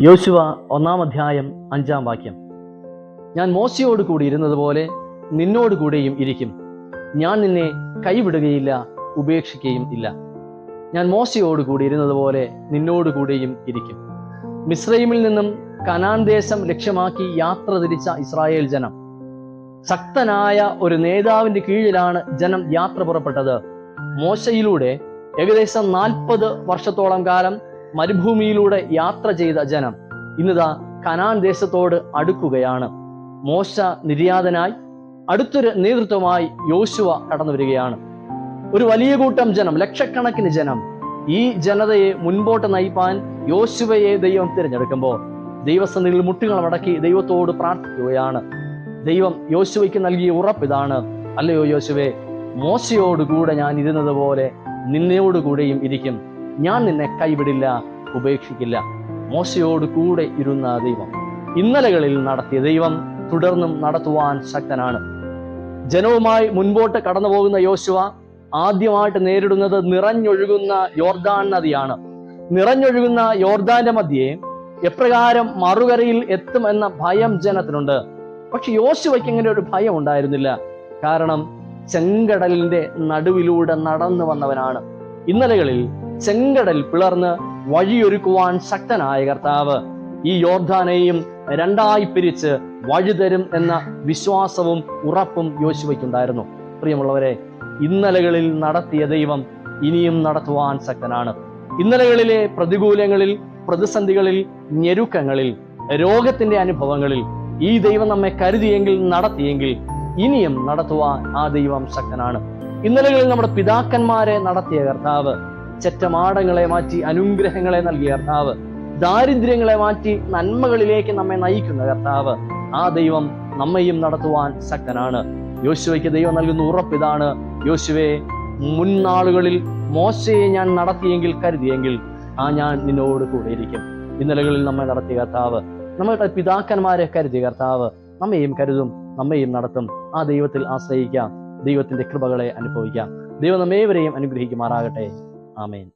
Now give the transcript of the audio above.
യോശുവ 1-ാം അധ്യായം 5-ാം വാക്യം. ഞാൻ മോശയോട് കൂടി ഇരുന്നതുപോലെ നിന്നോട് കൂടെയും ഇരിക്കും. ഞാൻ നിന്നെ കൈവിടുകയില്ല, ഉപേക്ഷിക്കുകയും ഇല്ല. ഞാൻ മോശയോട് കൂടി ഇരുന്നതുപോലെ നിന്നോട് കൂടെയും ഇരിക്കും. മിസ്രയീമിൽ നിന്നും കനാൻ ദേശം ലക്ഷ്യമാക്കി യാത്ര തിരിച്ച ഇസ്രായേൽ ജനം, ശക്തനായ ഒരു നേതാവിന്റെ കീഴിലാണ് ജനം യാത്ര പുറപ്പെട്ടത്. മോശയിലൂടെ ഏകദേശം 40 വർഷത്തോളം കാലം മരുഭൂമിയിലൂടെ യാത്ര ചെയ്ത ജനം ഇന്നിതാ കനാൻ ദേശത്തോട് അടുക്കുകയാണ്. മോശ നിര്യാതനായി അടുത്തൊരു നേതൃത്വമായി യോശുവ കടന്നു വരികയാണ്. ഒരു വലിയ കൂട്ടം ജനം, ലക്ഷക്കണക്കിന് ജനം, ഈ ജനതയെ മുൻപോട്ട് നയിപ്പാൻ യോശുവയെ ദൈവം തിരഞ്ഞെടുക്കുമ്പോൾ ദൈവസന്നിധിയിൽ മുട്ടുകൾ മടക്കി ദൈവത്തോട് പ്രാർത്ഥിക്കുകയാണ്. ദൈവം യോശുവയ്ക്ക് നൽകിയ ഉറപ്പിതാണ്, അല്ലയോ യോശുവേ, മോശയോടുകൂടെ ഞാൻ ഇരുന്നത് പോലെ നിന്നോടുകൂടെയും ഇരിക്കും. ഞാൻ നിന്നെ കൈവിടില്ല, ഉപേക്ഷിക്കില്ല. മോശയോട് കൂടെ ഇരുന്ന ദൈവം, ഇന്നലകളിൽ നടത്തിയ ദൈവം തുടർന്നും നടത്തുവാൻ ശക്തനാണ്. ജനവുമായി മുൻപോട്ട് കടന്നു പോകുന്ന യോശുവ ആദ്യമായിട്ട് നേരിടുന്നത് നിറഞ്ഞൊഴുകുന്ന യോർദാൻ നദിയാണ്. നിറഞ്ഞൊഴുകുന്ന യോർദാന്റെ മധ്യേ എപ്രകാരം മറുകരയിൽ എത്തും എന്ന ഭയം ജനത്തിനുണ്ട്. പക്ഷെ യോശുവയ്ക്ക് ഇങ്ങനെ ഒരു ഭയം ഉണ്ടായിരുന്നില്ല. കാരണം ചെങ്കടലിന്റെ നടുവിലൂടെ നടന്നു വന്നവനാണ്. ഇന്നലകളിൽ ചെങ്കടൽ പിളർന്ന് വഴിയൊരുക്കുവാൻ ശക്തനായ കർത്താവ് ഈ യോർദാനെയും രണ്ടായി പിരിച്ച് വഴിതരും എന്ന വിശ്വാസവും ഉറപ്പും യോശുവയ്ക്കുണ്ടായിരുന്നു. പ്രിയമുള്ളവരെ, ഇന്നലകളിൽ നടത്തിയ ദൈവം ഇനിയും നടത്തുവാൻ ശക്തനാണ്. ഇന്നലകളിലെ പ്രതികൂലങ്ങളിൽ, പ്രതിസന്ധികളിൽ, ഞെരുക്കങ്ങളിൽ, രോഗത്തിന്റെ അനുഭവങ്ങളിൽ ഈ ദൈവം നമ്മെ കരുതിയെങ്കിൽ, നടത്തിയെങ്കിൽ ഇനിയും നടത്തുവാൻ ആ ദൈവം ശക്തനാണ്. ഇന്നലകളിൽ നമ്മുടെ പിതാക്കന്മാരെ നടത്തിയ കർത്താവ്, ചെറ്റമാടങ്ങളെ മാറ്റി അനുഗ്രഹങ്ങളെ നൽകിയ കർത്താവ്, ദാരിദ്ര്യങ്ങളെ മാറ്റി നന്മകളിലേക്ക് നമ്മെ നയിക്കുന്ന കർത്താവ്, ആ ദൈവം നമ്മയും നടത്തുവാൻ ശക്തനാണ്. യോശുവയ്ക്ക് ദൈവം നൽകുന്ന ഉറപ്പിതാണ്, യോശുവേ, മുൻനാളുകളിൽ മോശയെ ഞാൻ നടത്തിയെങ്കിൽ, കരുതിയെങ്കിൽ, ഞാൻ നിന്നോട് കൂടെ ഇരിക്കും. ഇന്നലകളിൽ നമ്മെ നടത്തിയ കർത്താവ്, നമ്മുടെ പിതാക്കന്മാരെ കരുതിയ കർത്താവ് നമ്മയും കരുതും, നമ്മയും നടത്തും. ആ ദൈവത്തിൽ ആശ്രയിക്കാം, ദൈവത്തിന്റെ കൃപകളെ അനുഭവിക്കാം. ദൈവം നമ്മേവരെയും അനുഗ്രഹിക്കുമാറാകട്ടെ. ആമേൻ.